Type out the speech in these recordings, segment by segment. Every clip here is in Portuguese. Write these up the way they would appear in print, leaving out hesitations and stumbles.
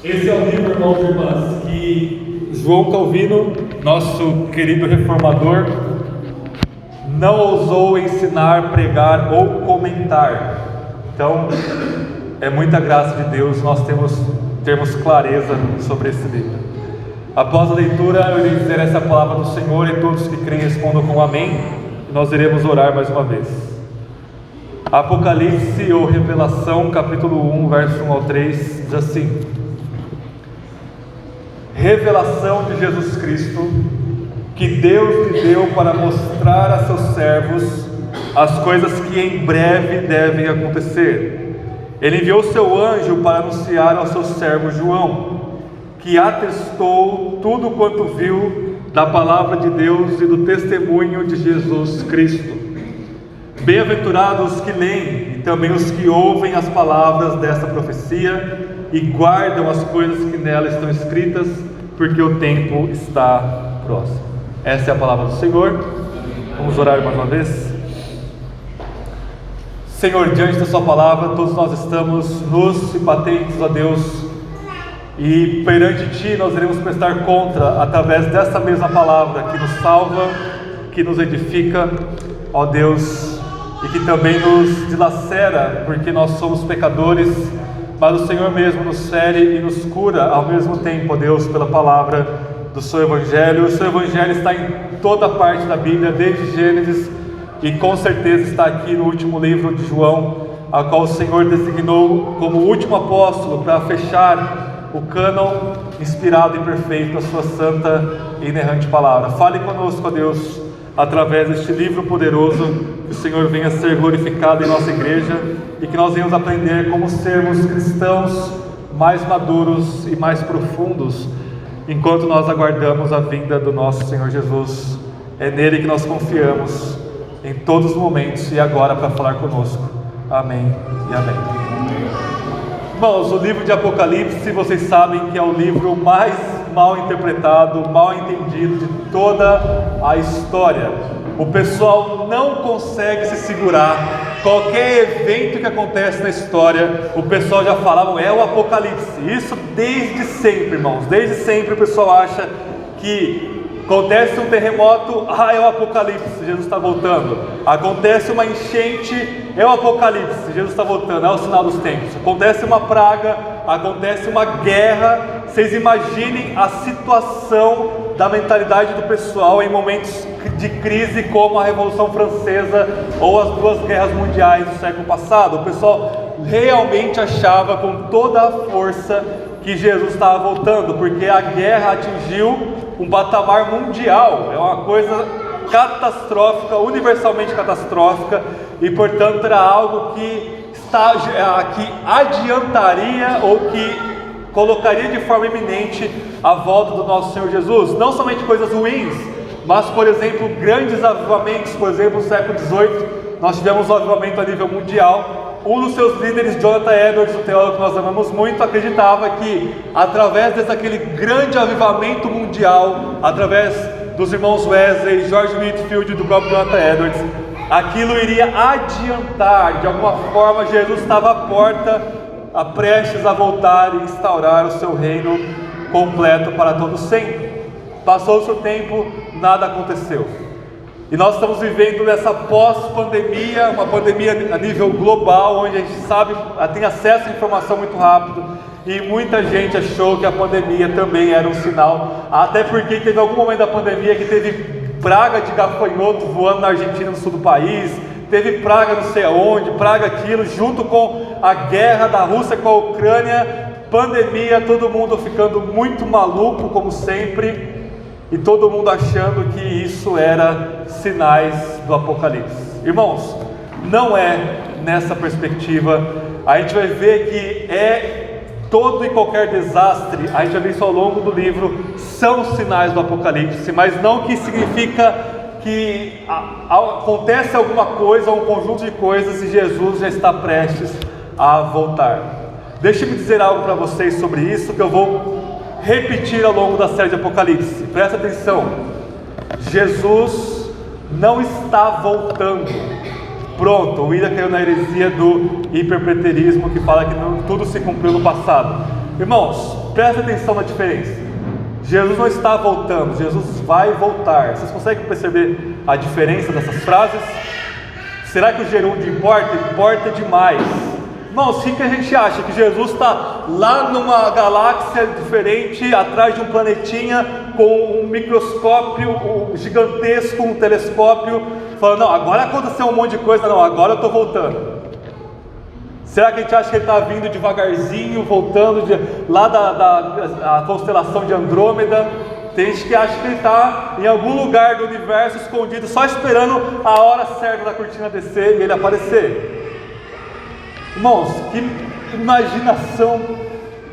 Esse é o livro, irmãos e irmãs, que João Calvino, nosso querido reformador, não ousou ensinar, pregar ou comentar. Então, é muita graça de Deus nós termos clareza sobre esse livro. Após a leitura, eu irei dizer essa palavra do Senhor e todos que creem respondam com amém. E nós iremos orar mais uma vez. Apocalipse ou Revelação, capítulo 1, verso 1 ao 3, diz assim: Revelação de Jesus Cristo, que Deus lhe deu para mostrar a seus servos as coisas que em breve devem acontecer. Ele enviou seu anjo para anunciar ao seu servo João, que atestou tudo quanto viu da palavra de Deus e do testemunho de Jesus Cristo. Bem-aventurados os que leem e também os que ouvem as palavras desta profecia e guardam as coisas que nela estão escritas, porque o tempo está próximo. Essa é a palavra do Senhor. Vamos orar mais uma vez. Senhor, diante da sua palavra, todos nós estamos nus e patentes a Deus, e perante Ti nós iremos prestar conta através dessa mesma palavra que nos salva, que nos edifica, ó Deus, e que também nos dilacera, porque nós somos pecadores, mas o Senhor mesmo nos fere e nos cura ao mesmo tempo, ó Deus, pela palavra do Seu Evangelho. O Seu Evangelho está em toda parte da Bíblia, desde Gênesis, e com certeza está aqui no último livro de João, a qual o Senhor designou como último apóstolo para fechar o cânon inspirado e perfeito da Sua santa e inerrante palavra. Fale conosco, ó Deus, através deste livro poderoso, que o Senhor venha ser glorificado em nossa igreja e que nós venhamos aprender como sermos cristãos mais maduros e mais profundos, enquanto nós aguardamos a vinda do nosso Senhor Jesus. É nele que nós confiamos em todos os momentos e agora para falar conosco. Amém e amém. Irmãos, o livro de Apocalipse, vocês sabem que é o livro mais mal interpretado, mal entendido de toda a história. O pessoal não consegue se segurar. Qualquer evento que acontece na história, o pessoal já falava, é o Apocalipse. Isso desde sempre, irmãos. Desde sempre o pessoal acha que acontece um terremoto, é o Apocalipse, Jesus está voltando. Acontece uma enchente, é o Apocalipse, Jesus está voltando, é o sinal dos tempos. Acontece uma praga, acontece uma guerra. Vocês imaginem a situação da mentalidade do pessoal em momentos de crise como a Revolução Francesa ou as duas guerras mundiais do século passado. O pessoal realmente achava com toda a força que Jesus estava voltando, porque a guerra atingiu um patamar mundial, é uma coisa catastrófica, universalmente catastrófica, e portanto era algo que adiantaria ou que colocaria de forma iminente a volta do nosso Senhor Jesus. Não somente coisas ruins, mas, por exemplo, grandes avivamentos. Por exemplo, no século XVIII, nós tivemos um avivamento a nível mundial. Um dos seus líderes, Jonathan Edwards, um teólogo que nós amamos muito, acreditava que através daquele grande avivamento mundial, através dos irmãos Wesley, George Whitefield e do próprio Jonathan Edwards, aquilo iria adiantar, de alguma forma Jesus estava à porta, prestes a voltar e instaurar o seu reino completo para todo sempre. Passou-se o tempo, nada aconteceu. E nós estamos vivendo nessa pós-pandemia, uma pandemia a nível global, onde a gente tem acesso à informação muito rápido, e muita gente achou que a pandemia também era um sinal, até porque teve algum momento da pandemia que teve praga de gafanhoto voando na Argentina, no sul do país, teve praga não sei aonde, praga aquilo, junto com a guerra da Rússia com a Ucrânia, pandemia, todo mundo ficando muito maluco como sempre, e todo mundo achando que isso era sinais do Apocalipse. Irmãos, não é nessa perspectiva. A gente vai ver que todo e qualquer desastre, a gente vai ver isso ao longo do livro, são sinais do Apocalipse, mas não que significa que acontece alguma coisa, um conjunto de coisas, e Jesus já está prestes a voltar. Deixe-me dizer algo para vocês sobre isso, que eu vou repetir ao longo da série de Apocalipse. Presta atenção, Jesus não está voltando. Pronto, o Ida caiu na heresia do hiperpreterismo, que fala que tudo se cumpriu no passado. Irmãos, presta atenção na diferença. Jesus não está voltando, Jesus vai voltar. Vocês conseguem perceber a diferença dessas frases? Será que o gerúndio importa? Importa demais. Irmãos, o que a gente acha? Que Jesus está lá numa galáxia diferente, atrás de um planetinha, com um microscópio gigantesco, um telescópio, falando, não, agora aconteceu um monte de coisa, não, agora eu estou voltando. Será que a gente acha que ele está vindo devagarzinho, voltando lá da constelação de Andrômeda? Tem gente que acha que ele está em algum lugar do universo escondido, só esperando a hora certa da cortina descer e ele aparecer. Irmãos, que imaginação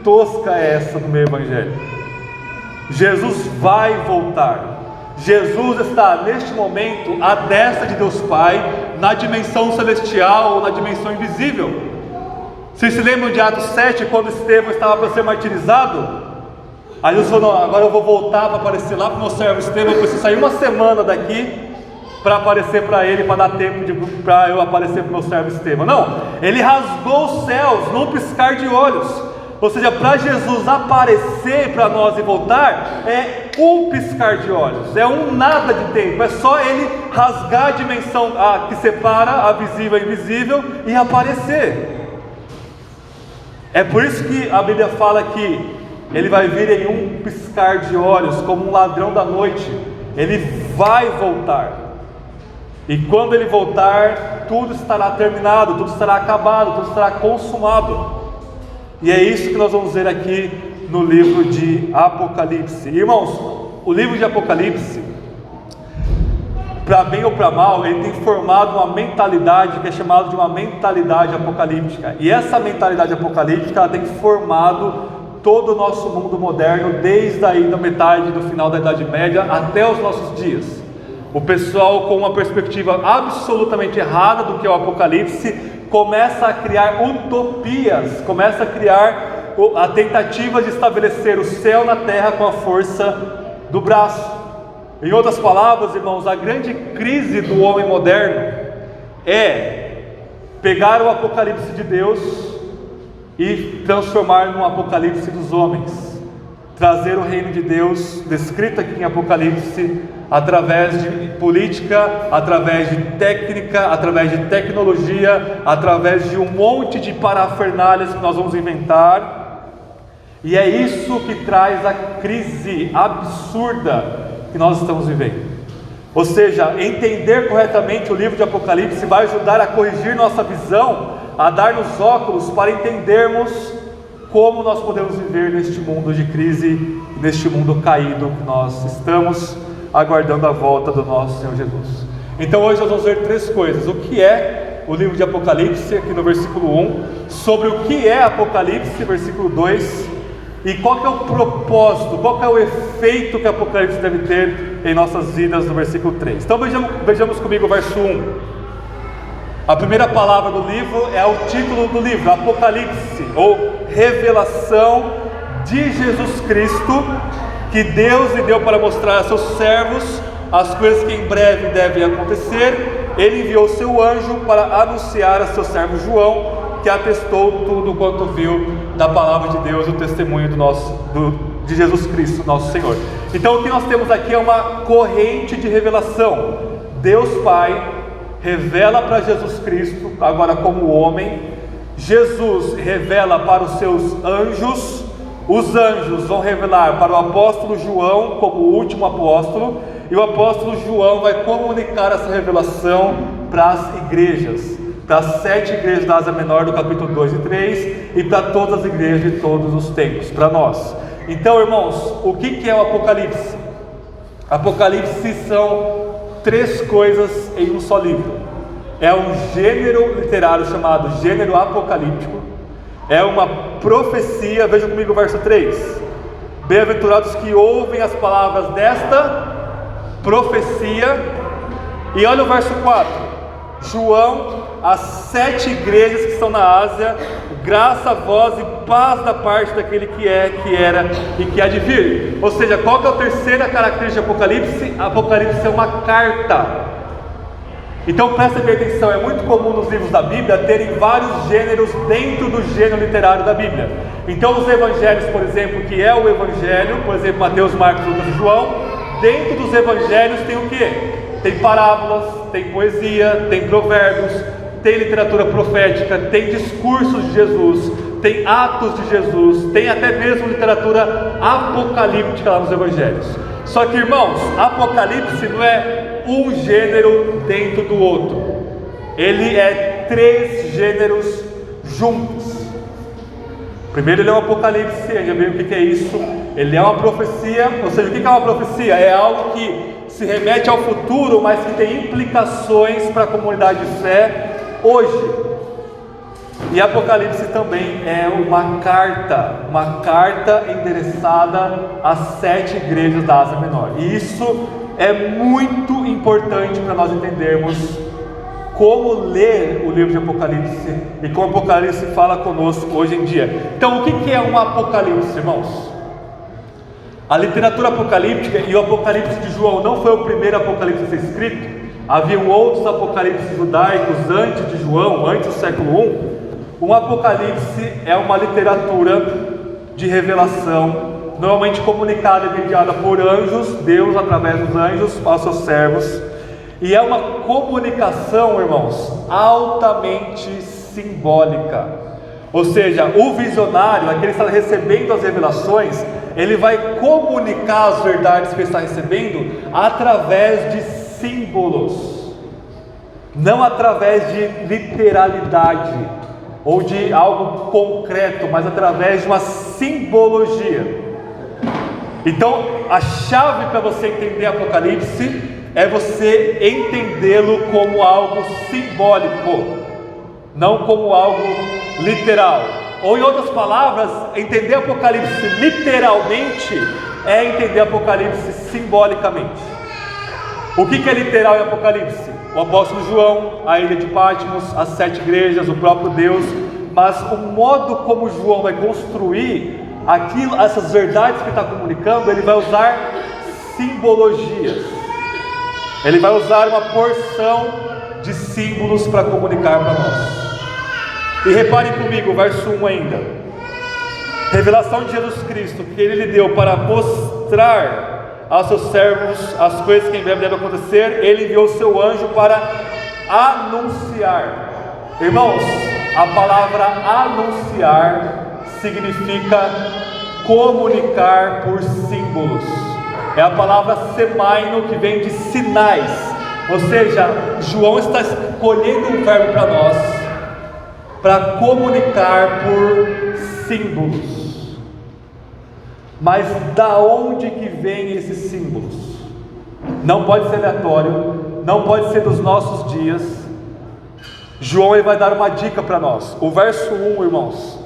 tosca é essa no meio evangélico? Jesus vai voltar. Jesus está neste momento à destra de Deus Pai, na dimensão celestial ou na dimensão invisível. Vocês se lembram de Atos 7, quando Estevão estava para ser martirizado? Aí Jesus falou, não, agora eu vou voltar para aparecer lá para o meu servo Estevão, eu preciso sair uma semana daqui para aparecer para ele, para dar tempo para eu aparecer para o meu servo Estevão. Não, ele rasgou os céus num piscar de olhos. Ou seja, para Jesus aparecer para nós e voltar, é um piscar de olhos, é um nada de tempo, é só ele rasgar a dimensão que separa a visível e a invisível e aparecer. É por isso que a Bíblia fala que ele vai vir em um piscar de olhos, como um ladrão da noite. Ele vai voltar. E quando ele voltar, tudo estará terminado, tudo estará acabado, tudo estará consumado. E é isso que nós vamos ver aqui no livro de Apocalipse. Irmãos, o livro de Apocalipse, para bem ou para mal, ele tem formado uma mentalidade que é chamada de uma mentalidade apocalíptica. E essa mentalidade apocalíptica, ela tem formado todo o nosso mundo moderno, desde aí da metade do final da Idade Média até os nossos dias. O pessoal, com uma perspectiva absolutamente errada do que é o Apocalipse, começa a criar utopias, começa a criar a tentativa de estabelecer o céu na terra com a força do braço. Em outras palavras, irmãos, a grande crise do homem moderno é pegar o Apocalipse de Deus e transformar num Apocalipse dos homens, trazer o reino de Deus descrito aqui em Apocalipse através de política, através de técnica, através de tecnologia, através de um monte de parafernálias que nós vamos inventar. E é isso que traz a crise absurda que nós estamos vivendo. Ou seja, entender corretamente o livro de Apocalipse vai ajudar a corrigir nossa visão, a dar-nos óculos para entendermos como nós podemos viver neste mundo de crise, neste mundo caído que nós estamos, aguardando a volta do nosso Senhor Jesus. Então hoje nós vamos ver três coisas: o que é o livro de Apocalipse, aqui no versículo 1, sobre o que é Apocalipse, versículo 2, e qual que é o propósito, qual que é o efeito que Apocalipse deve ter em nossas vidas, no versículo 3. Então vejamos comigo o verso 1. A primeira palavra do livro é o título do livro, Apocalipse, ou Revelação de Jesus Cristo, que Deus lhe deu para mostrar a seus servos as coisas que em breve devem acontecer. Ele enviou seu anjo para anunciar a seu servo João, que atestou tudo quanto viu da palavra de Deus, o testemunho de Jesus Cristo, nosso Senhor. Então o que nós temos aqui é uma corrente de revelação. Deus Pai revela para Jesus Cristo, agora como homem. Jesus revela para os seus anjos. Os anjos vão revelar para o apóstolo João como o último apóstolo, e o apóstolo João vai comunicar essa revelação para as igrejas, para as 7 igrejas da Ásia Menor, do capítulo 2 e 3, e para todas as igrejas de todos os tempos, para nós. Então, irmãos, o que é o Apocalipse? Apocalipse são 3 coisas em um só livro. É um gênero literário chamado gênero apocalíptico, é uma profecia. Veja comigo o verso 3: bem-aventurados que ouvem as palavras desta profecia. E olha o verso 4: João, as 7 igrejas que estão na Ásia, graça a vós e paz da parte daquele que é, que era e que há de vir. Ou seja, qual que é a terceira característica de Apocalipse? Apocalipse é uma carta. Então presta bem atenção, é muito comum nos livros da Bíblia terem vários gêneros dentro do gênero literário da Bíblia. Então os evangelhos, por exemplo, que é o evangelho, por exemplo, Mateus, Marcos, Lucas e João, dentro dos evangelhos tem o quê? Tem parábolas, tem poesia, tem provérbios, tem literatura profética, tem discursos de Jesus, tem atos de Jesus, tem até mesmo literatura apocalíptica lá nos evangelhos. Só que, irmãos, Apocalipse não é um gênero dentro do outro, ele é 3 gêneros juntos. Primeiro ele é um Apocalipse, já viu o que é isso? Ele é uma profecia, ou seja, o que é uma profecia? É algo que se remete ao futuro, mas que tem implicações para a comunidade de fé hoje. E Apocalipse também é uma carta endereçada às 7 igrejas da Ásia Menor. E isso é muito importante para nós entendermos como ler o livro de Apocalipse e como o Apocalipse fala conosco hoje em dia. Então, o que é um Apocalipse, irmãos? A literatura apocalíptica, e o Apocalipse de João não foi o primeiro Apocalipse a ser escrito. Haviam outros apocalipses judaicos antes de João, antes do século I. Um Apocalipse é uma literatura de revelação, normalmente comunicada e mediada por anjos, Deus através dos anjos aos seus servos. E é uma comunicação, irmãos, altamente simbólica. Ou seja, o visionário, aquele que está recebendo as revelações, ele vai comunicar as verdades que ele está recebendo através de símbolos, não através de literalidade ou de algo concreto, mas através de uma simbologia. Então, a chave para você entender Apocalipse é você entendê-lo como algo simbólico, não como algo literal. Ou, em outras palavras, entender Apocalipse literalmente é entender Apocalipse simbolicamente. O que é literal em Apocalipse? O apóstolo João, a ilha de Patmos, as 7 igrejas, o próprio Deus. Mas o modo como João vai construir aquilo, essas verdades que ele está comunicando, ele vai usar simbologias. Ele vai usar uma porção de símbolos para comunicar para nós. E reparem comigo, o verso 1 ainda. Revelação de Jesus Cristo, que Ele lhe deu para mostrar aos seus servos as coisas que em breve devem acontecer. Ele enviou o seu anjo para anunciar. Irmãos, a palavra anunciar significa comunicar por símbolos. É a palavra semaino, que vem de sinais. Ou seja, João está escolhendo um verbo para nós, para comunicar por símbolos. Mas da onde que vem esses símbolos? Não pode ser aleatório, não pode ser dos nossos dias. João ele vai dar uma dica para nós. O verso 1, irmãos,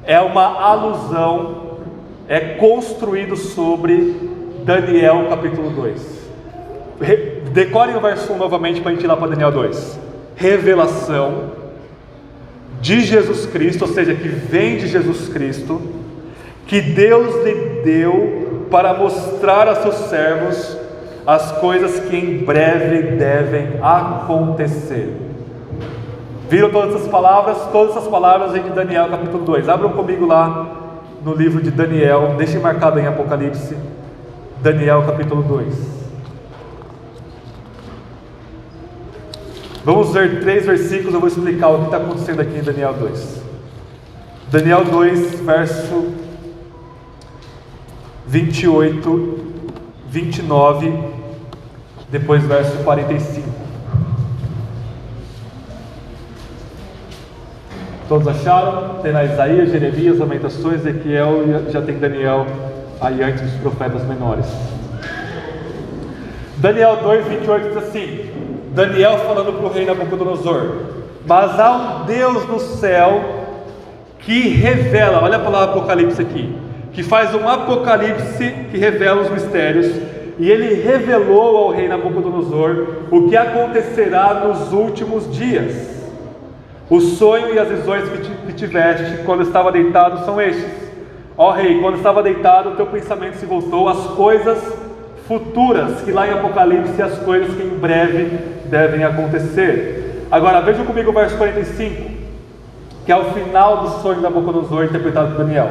é uma alusão, é construído sobre Daniel capítulo 2. Decorem o verso 1 novamente para a gente ir lá para Daniel 2. Revelação de Jesus Cristo, ou seja, que vem de Jesus Cristo, que Deus lhe deu para mostrar a seus servos as coisas que em breve devem acontecer. Viram todas essas palavras? Todas essas palavras vêm de Daniel capítulo 2. Abram comigo lá no livro de Daniel, deixem marcado em Apocalipse, Daniel capítulo 2. Vamos ver 3 versículos, eu vou explicar o que está acontecendo aqui em Daniel 2. Daniel 2, verso 28, 29, depois verso 45. Todos acharam? Tem lá Isaías, Jeremias, Lamentações, Ezequiel, e já tem Daniel aí antes dos profetas menores. Daniel 2, 28 diz assim: Daniel falando para o rei Nabucodonosor: mas há um Deus no céu que revela, olha a palavra Apocalipse aqui, que faz um apocalipse que revela os mistérios, e ele revelou ao rei Nabucodonosor o que acontecerá nos últimos dias. O sonho e as visões que tiveste quando estava deitado são estes: ó rei, quando estava deitado, o teu pensamento se voltou às coisas futuras, que lá em Apocalipse, as coisas que em breve devem acontecer. Agora vejam comigo o verso 45, que é o final do sonho de Nabucodonosor, interpretado por Daniel.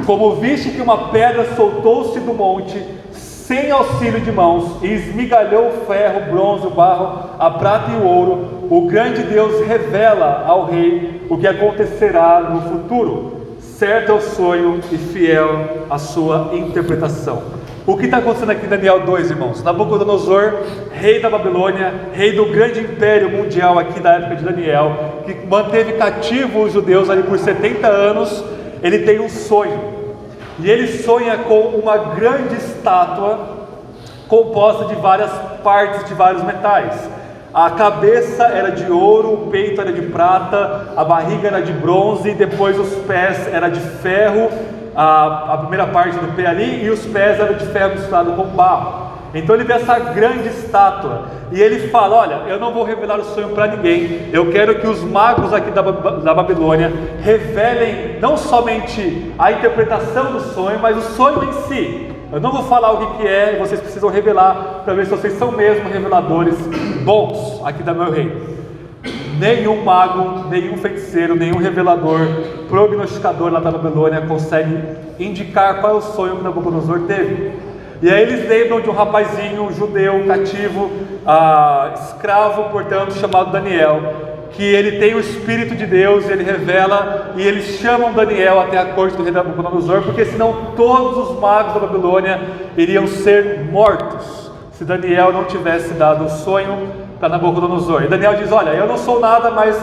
Como viste que uma pedra soltou-se do monte, sem auxílio de mãos, e esmigalhou o ferro, o bronze, o barro, a prata e o ouro, o grande Deus revela ao rei o que acontecerá no futuro. Certo é o sonho e fiel a sua interpretação. O que está acontecendo aqui em Daniel 2, irmãos? Nabucodonosor, rei da Babilônia, rei do grande império mundial aqui da época de Daniel, que manteve cativo os judeus ali por 70 anos, ele tem um sonho. E ele sonha com uma grande estátua composta de várias partes, de vários metais. A cabeça era de ouro, o peito era de prata, a barriga era de bronze, e depois os pés era de ferro, a primeira parte do pé ali, e os pés eram de ferro misturado com barro. Então ele vê essa grande estátua, e ele fala: olha, eu não vou revelar o sonho para ninguém, eu quero que os magos aqui da Babilônia revelem não somente a interpretação do sonho, mas o sonho em si. Eu não vou falar o que é, vocês precisam revelar, para ver se vocês são mesmo reveladores bons aqui da meu reino. Nenhum mago, nenhum feiticeiro, nenhum revelador, prognosticador lá da Babilônia consegue indicar qual é o sonho que Nabucodonosor teve. E aí eles lembram de um rapazinho judeu, cativo, escravo, portanto, chamado Daniel, que ele tem o Espírito de Deus, ele revela, e eles chamam Daniel até a corte do rei Nabucodonosor, porque senão todos os magos da Babilônia iriam ser mortos, se Daniel não tivesse dado o sonho para Nabucodonosor. E Daniel diz: olha, eu não sou nada, mas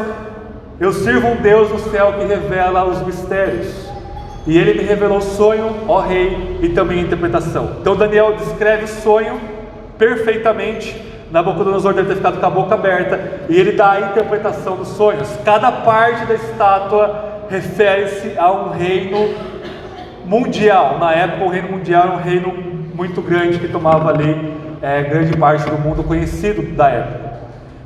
eu sirvo um Deus no céu que revela os mistérios. E ele me revelou o sonho, ó rei, e também a interpretação. Então Daniel descreve o sonho perfeitamente. Nabucodonosor deve ter ficado com a boca aberta, e ele dá a interpretação dos sonhos. Cada parte da estátua refere-se a um reino mundial. Na época o reino mundial era um reino muito grande, que tomava ali grande parte do mundo conhecido da época.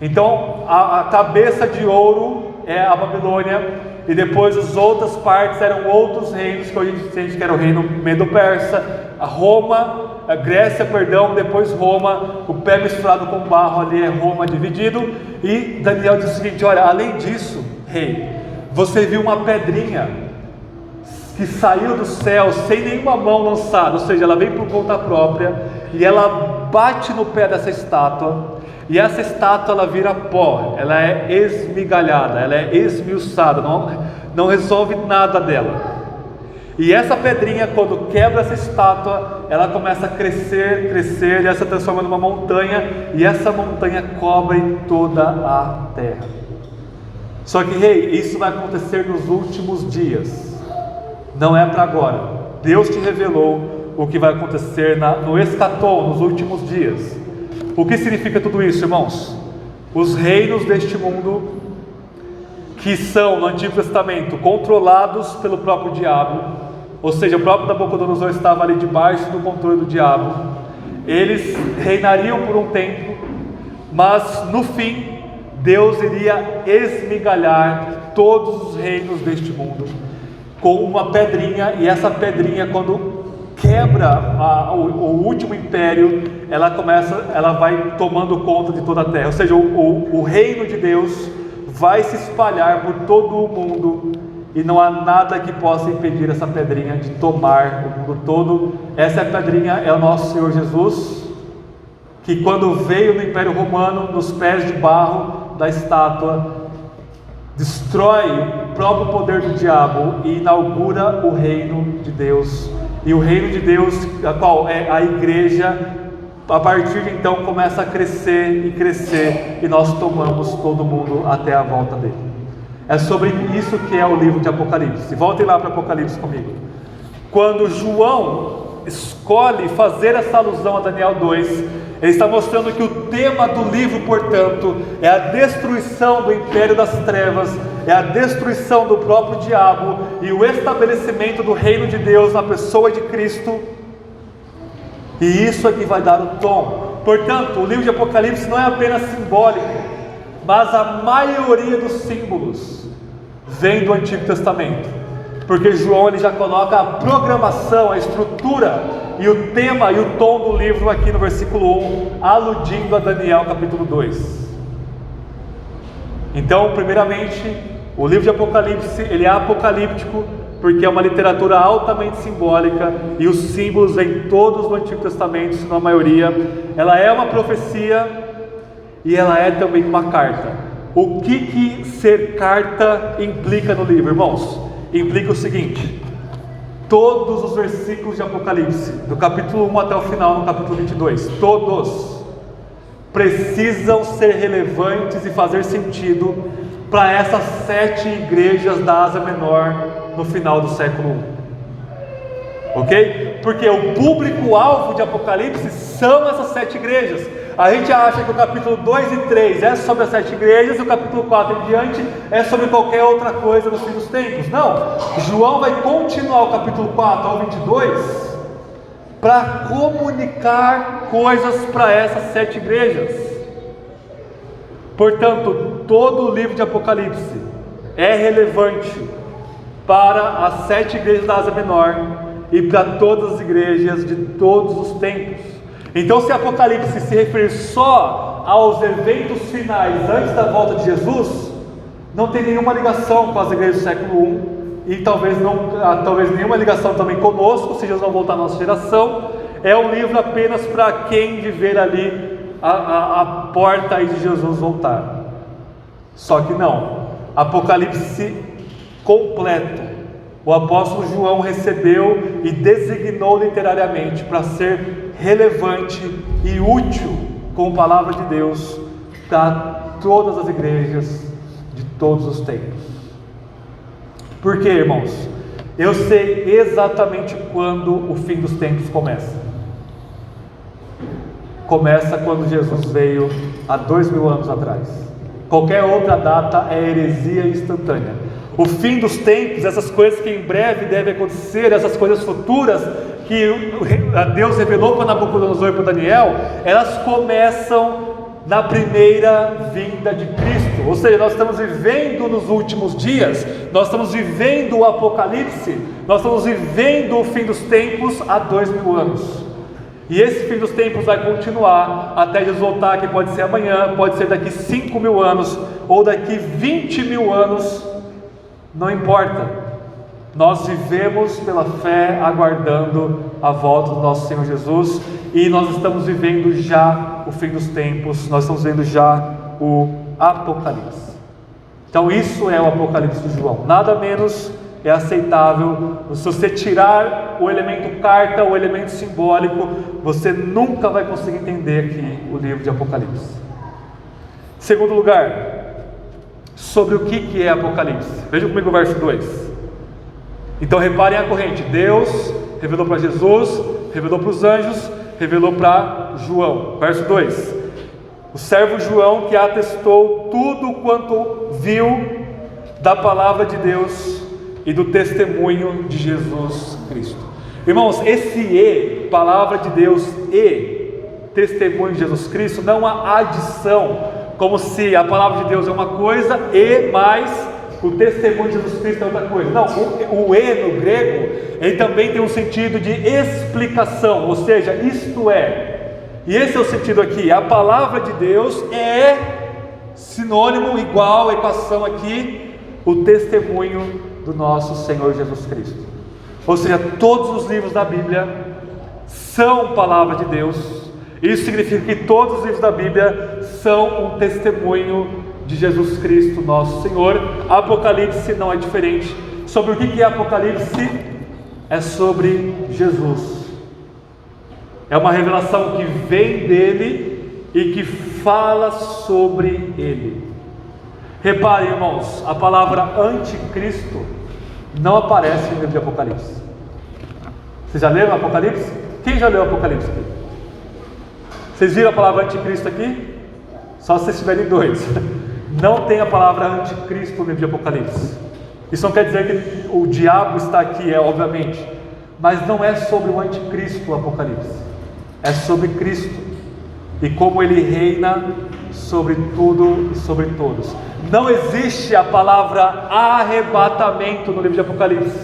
Então a cabeça de ouro é a Babilônia, e depois as outras partes eram outros reinos, que hoje a gente entende que era o reino Medo-Persa, a Grécia, depois Roma, o pé misturado com barro ali é Roma dividido. E Daniel diz o seguinte: olha, além disso, rei, você viu uma pedrinha que saiu do céu sem nenhuma mão lançada, ou seja, ela vem por conta própria, e ela bate no pé dessa estátua, e essa estátua ela vira pó, ela é esmigalhada, ela é esmiuçada, não resolve nada dela. E essa pedrinha, quando quebra essa estátua, ela começa a crescer, e ela se transforma numa montanha, e essa montanha cobre toda a terra. Só que, rei, isso vai acontecer nos últimos dias, não é para agora. Deus te revelou o que vai acontecer no escatom, nos últimos dias. O que significa tudo isso, irmãos? Os reinos deste mundo, que são no Antigo Testamento controlados pelo próprio diabo, ou seja, o próprio Nabucodonosor estava ali debaixo do controle do diabo, eles reinariam por um tempo, mas no fim Deus iria esmigalhar todos os reinos deste mundo com uma pedrinha, e essa pedrinha, quando quebra o último império, ela vai tomando conta de toda a terra. Ou seja, o reino de Deus vai se espalhar por todo o mundo, e não há nada que possa impedir essa pedrinha de tomar o mundo todo. Essa pedrinha é o nosso Senhor Jesus, que quando veio no Império Romano, nos pés de barro da estátua, destrói o próprio poder do diabo e inaugura o reino de Deus. E o reino de Deus, a qual é a igreja, a partir de então começa a crescer e crescer, e nós tomamos todo mundo até a volta dele. É sobre isso que é o livro de Apocalipse. Voltem lá para Apocalipse comigo. Quando João escolhe fazer essa alusão a Daniel 2, ele está mostrando que o tema do livro, portanto, é a destruição do império das trevas, é a destruição do próprio diabo e o estabelecimento do reino de Deus na pessoa de Cristo. E isso é que vai dar o tom. Portanto, o livro de Apocalipse não é apenas simbólico, mas a maioria dos símbolos vem do Antigo Testamento, porque João ele já coloca a programação, a estrutura e o tema e o tom do livro aqui no versículo 1, aludindo a Daniel capítulo 2. Então, primeiramente, o livro de Apocalipse, ele é apocalíptico, porque é uma literatura altamente simbólica, e os símbolos vêm todos no Antigo Testamento, se não a maioria. Ela é uma profecia, e ela é também uma carta. O que ser carta implica no livro, irmãos? Implica o seguinte: todos os versículos de Apocalipse, do capítulo 1 até o final, no capítulo 22, todos precisam ser relevantes e fazer sentido para essas 7 igrejas da Ásia Menor no final do século I. Ok? Porque o público-alvo de Apocalipse são essas 7 igrejas. A gente acha que o capítulo 2 e 3 é sobre as 7 igrejas, e o capítulo 4 em diante é sobre qualquer outra coisa no fim dos tempos. Não, João vai continuar o capítulo 4 ao 22 para comunicar coisas para essas 7 igrejas. Portanto, todo o livro de Apocalipse é relevante para as 7 igrejas da Ásia Menor e para todas as igrejas de todos os tempos. Então, se Apocalipse se referir só aos eventos finais antes da volta de Jesus, não tem nenhuma ligação com as igrejas do século I, e talvez nenhuma ligação também conosco, se Jesus não voltar na nossa geração. É um livro apenas para quem viver ali a porta aí de Jesus voltar. Só que não, Apocalipse completo o apóstolo João recebeu e designou literariamente para ser relevante e útil como palavra de Deus para todas as igrejas de todos os tempos. Por quê, irmãos? Eu sei exatamente quando o fim dos tempos começa. Começa quando Jesus veio há 2000 anos atrás. Qualquer outra data é heresia instantânea. O fim dos tempos, essas coisas que em breve devem acontecer, essas coisas futuras que Deus revelou para Nabucodonosor e para Daniel, elas começam na primeira vinda de Cristo. Ou seja, nós estamos vivendo nos últimos dias, nós estamos vivendo o Apocalipse, nós estamos vivendo o fim dos tempos há 2000 anos. E esse fim dos tempos vai continuar até Jesus voltar, que pode ser amanhã, pode ser daqui 5.000 anos, ou daqui 20.000 anos, não importa. Nós vivemos pela fé, aguardando a volta do nosso Senhor Jesus, e nós estamos vivendo já o fim dos tempos, nós estamos vendo já o Apocalipse. Então isso é o Apocalipse de João, nada menos é aceitável. Se você tirar o elemento carta, o elemento simbólico, você nunca vai conseguir entender aqui o livro de Apocalipse. Segundo lugar, sobre o que é Apocalipse. Veja comigo o verso 2. Então reparem a corrente. Deus revelou para Jesus, revelou para os anjos, revelou para João. Verso 2: o servo João, que atestou tudo quanto viu da palavra de Deus e do testemunho de Jesus Cristo. Irmãos, esse E, palavra de Deus e testemunho de Jesus Cristo, não há adição, como se a palavra de Deus é uma coisa e mais o testemunho de Jesus Cristo é outra coisa. Não, o E no grego, ele também tem um sentido de explicação, ou seja, isto é. E esse é o sentido aqui. A palavra de Deus é sinônimo, igual, equação aqui, o testemunho do nosso Senhor Jesus Cristo. Ou seja, todos os livros da Bíblia são palavra de Deus. Isso significa que todos os livros da Bíblia são um testemunho de Jesus Cristo, nosso Senhor. Apocalipse não é diferente. Sobre o que é Apocalipse? É sobre Jesus. É uma revelação que vem dele e que fala sobre ele. Reparem, irmãos, a palavra anticristo não aparece no livro de Apocalipse. Vocês já leram Apocalipse? Quem já leu Apocalipse aqui? Vocês viram a palavra anticristo aqui? Só se vocês estiverem doidos. Não tem a palavra anticristo no livro de Apocalipse. Isso não quer dizer que o diabo está aqui, obviamente, mas não é sobre o anticristo o Apocalipse, é sobre Cristo e como ele reina sobre tudo e sobre todos. Não existe a palavra arrebatamento no livro de Apocalipse.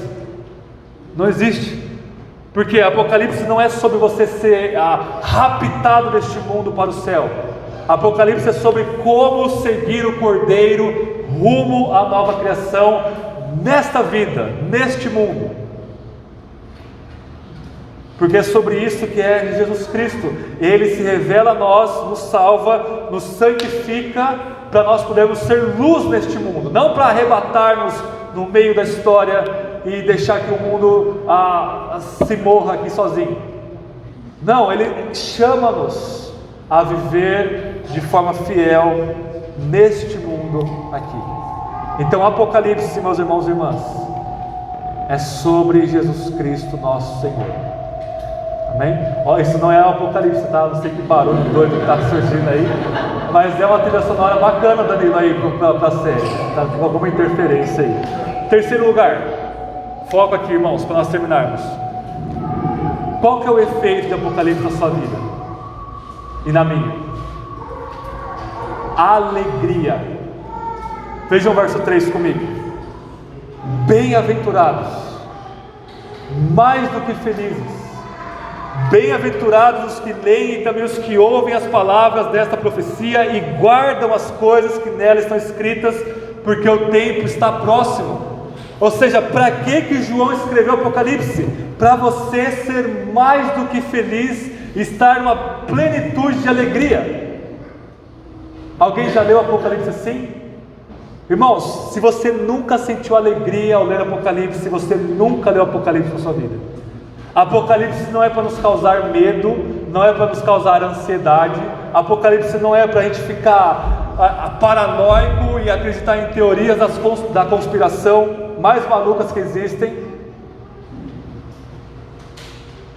Não existe. Porque Apocalipse não é sobre você ser raptado deste mundo para o céu. Apocalipse é sobre como seguir o Cordeiro rumo à nova criação nesta vida, neste mundo. Porque é sobre isso que é Jesus Cristo. Ele se revela a nós, nos salva, nos santifica, para nós podermos ser luz neste mundo, não para arrebatar-nos no meio da história e deixar que o mundo se morra aqui sozinho. Não, Ele chama-nos a viver de forma fiel neste mundo aqui. Então Apocalipse, meus irmãos e irmãs, é sobre Jesus Cristo, nosso Senhor. Amém? Isso não é o Apocalipse, tá? Não sei que barulho doido que está surgindo aí, mas é uma trilha sonora bacana, Danilo, aí para a série. Tá com alguma interferência aí. Terceiro lugar, foco aqui, irmãos, para nós terminarmos. Qual que é o efeito de Apocalipse na sua vida e na minha? Alegria. Vejam o verso 3 comigo. Bem-aventurados, mais do que felizes, bem-aventurados os que leem e também os que ouvem as palavras desta profecia e guardam as coisas que nela estão escritas, porque o tempo está próximo. Ou seja, para que João escreveu Apocalipse? Para você ser mais do que feliz, estar numa plenitude de alegria. Alguém já leu Apocalipse assim? Irmãos, se você nunca sentiu alegria ao ler Apocalipse, você nunca leu Apocalipse na sua vida. Apocalipse não é para nos causar medo, não é para nos causar ansiedade. Apocalipse não é para a gente ficar paranoico e acreditar em teorias da conspiração mais malucas que existem.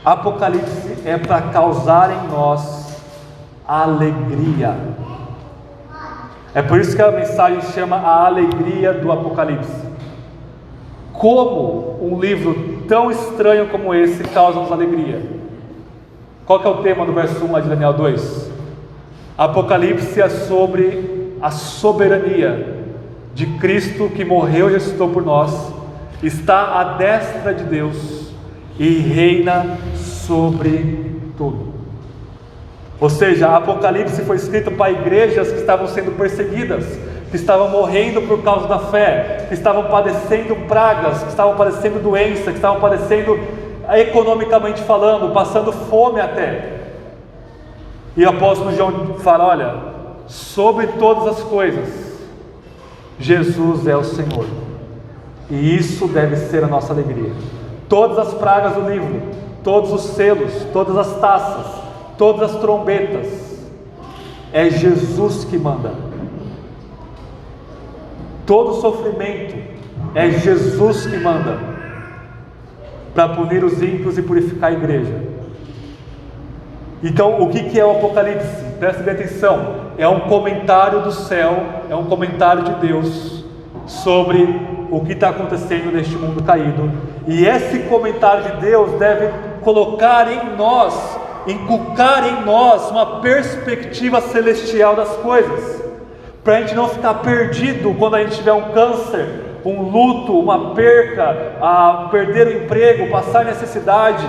Apocalipse é para causar em nós alegria. É por isso que a mensagem chama a alegria do Apocalipse. Como um livro tão estranho como esse causa-nos alegria? Qual que é o tema do verso 1 lá de Daniel 2? Apocalipse é sobre a soberania de Cristo que morreu e ressuscitou por nós, está à destra de Deus e reina sobre tudo. Ou seja, Apocalipse foi escrito para igrejas que estavam sendo perseguidas, que estavam morrendo por causa da fé, que estavam padecendo pragas, que estavam padecendo doença, que estavam padecendo economicamente falando, passando fome até. E o apóstolo João fala: olha, sobre todas as coisas, Jesus é o Senhor, e isso deve ser a nossa alegria. Todas as pragas do livro, todos os selos, todas as taças, todas as trombetas, é Jesus que manda. Todo sofrimento é Jesus que manda, para punir os ímpios e purificar a igreja. Então, o que é o Apocalipse? Preste bem atenção. É um comentário do céu, é um comentário de Deus sobre o que está acontecendo neste mundo caído. E esse comentário de Deus deve colocar em nós, inculcar em nós uma perspectiva celestial das coisas, para a gente não ficar perdido quando a gente tiver um câncer, um luto, uma perca, a perder o emprego, passar necessidade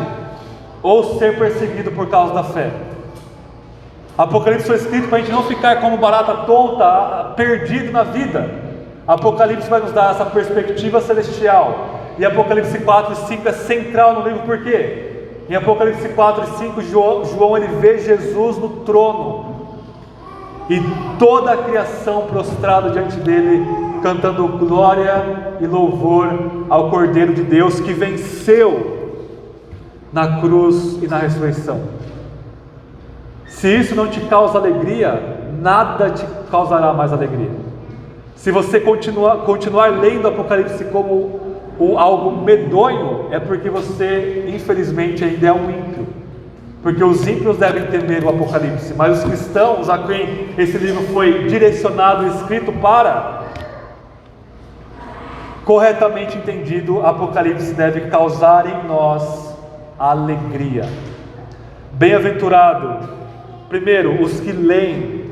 ou ser perseguido por causa da fé. Apocalipse foi escrito para a gente não ficar como barata tonta, perdido na vida. Apocalipse vai nos dar essa perspectiva celestial. E Apocalipse 4 e 5 é central no livro, por quê? Em Apocalipse 4 e 5, João ele vê Jesus no trono, e toda a criação prostrada diante dele, cantando glória e louvor ao Cordeiro de Deus, que venceu na cruz e na ressurreição. Se isso não te causa alegria, nada te causará mais alegria. Se você continuar lendo Apocalipse como algo medonho, é porque você, infelizmente, ainda é um ímpio. Porque os ímpios devem temer o Apocalipse, mas os cristãos a quem esse livro foi direcionado e escrito para, corretamente entendido, Apocalipse deve causar em nós alegria. Bem-aventurado, primeiro, os que leem.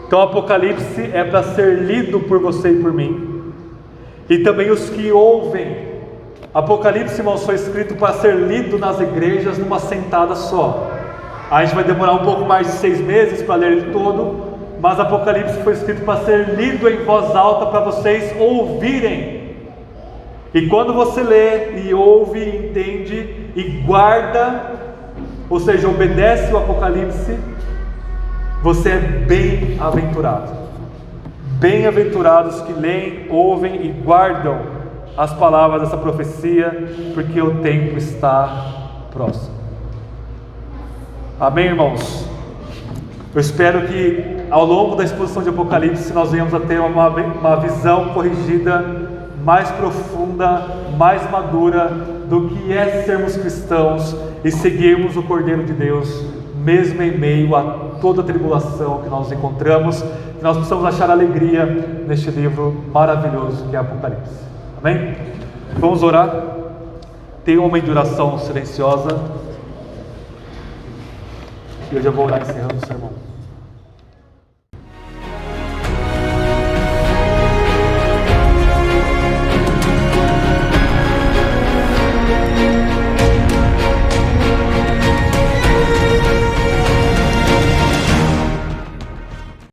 Então Apocalipse é para ser lido por você e por mim. E também os que ouvem. Apocalipse, irmãos, foi escrito para ser lido nas igrejas numa sentada só. A gente vai demorar um pouco mais de 6 meses para ler ele todo, mas Apocalipse foi escrito para ser lido em voz alta para vocês ouvirem. E quando você lê e ouve, entende e guarda, ou seja, obedece o Apocalipse, você é bem-aventurado. Bem-aventurados que leem, ouvem e guardam as palavras dessa profecia, porque o tempo está próximo. Amém, irmãos? Eu espero que ao longo da exposição de Apocalipse nós venhamos a ter uma visão corrigida, mais profunda, mais madura do que é sermos cristãos e seguirmos o Cordeiro de Deus, mesmo em meio a toda a tribulação que nós encontramos, que nós possamos achar alegria neste livro maravilhoso que é Apocalipse. Amém? Vamos orar. Tem uma oração silenciosa e eu já vou orar encerrando o sermão.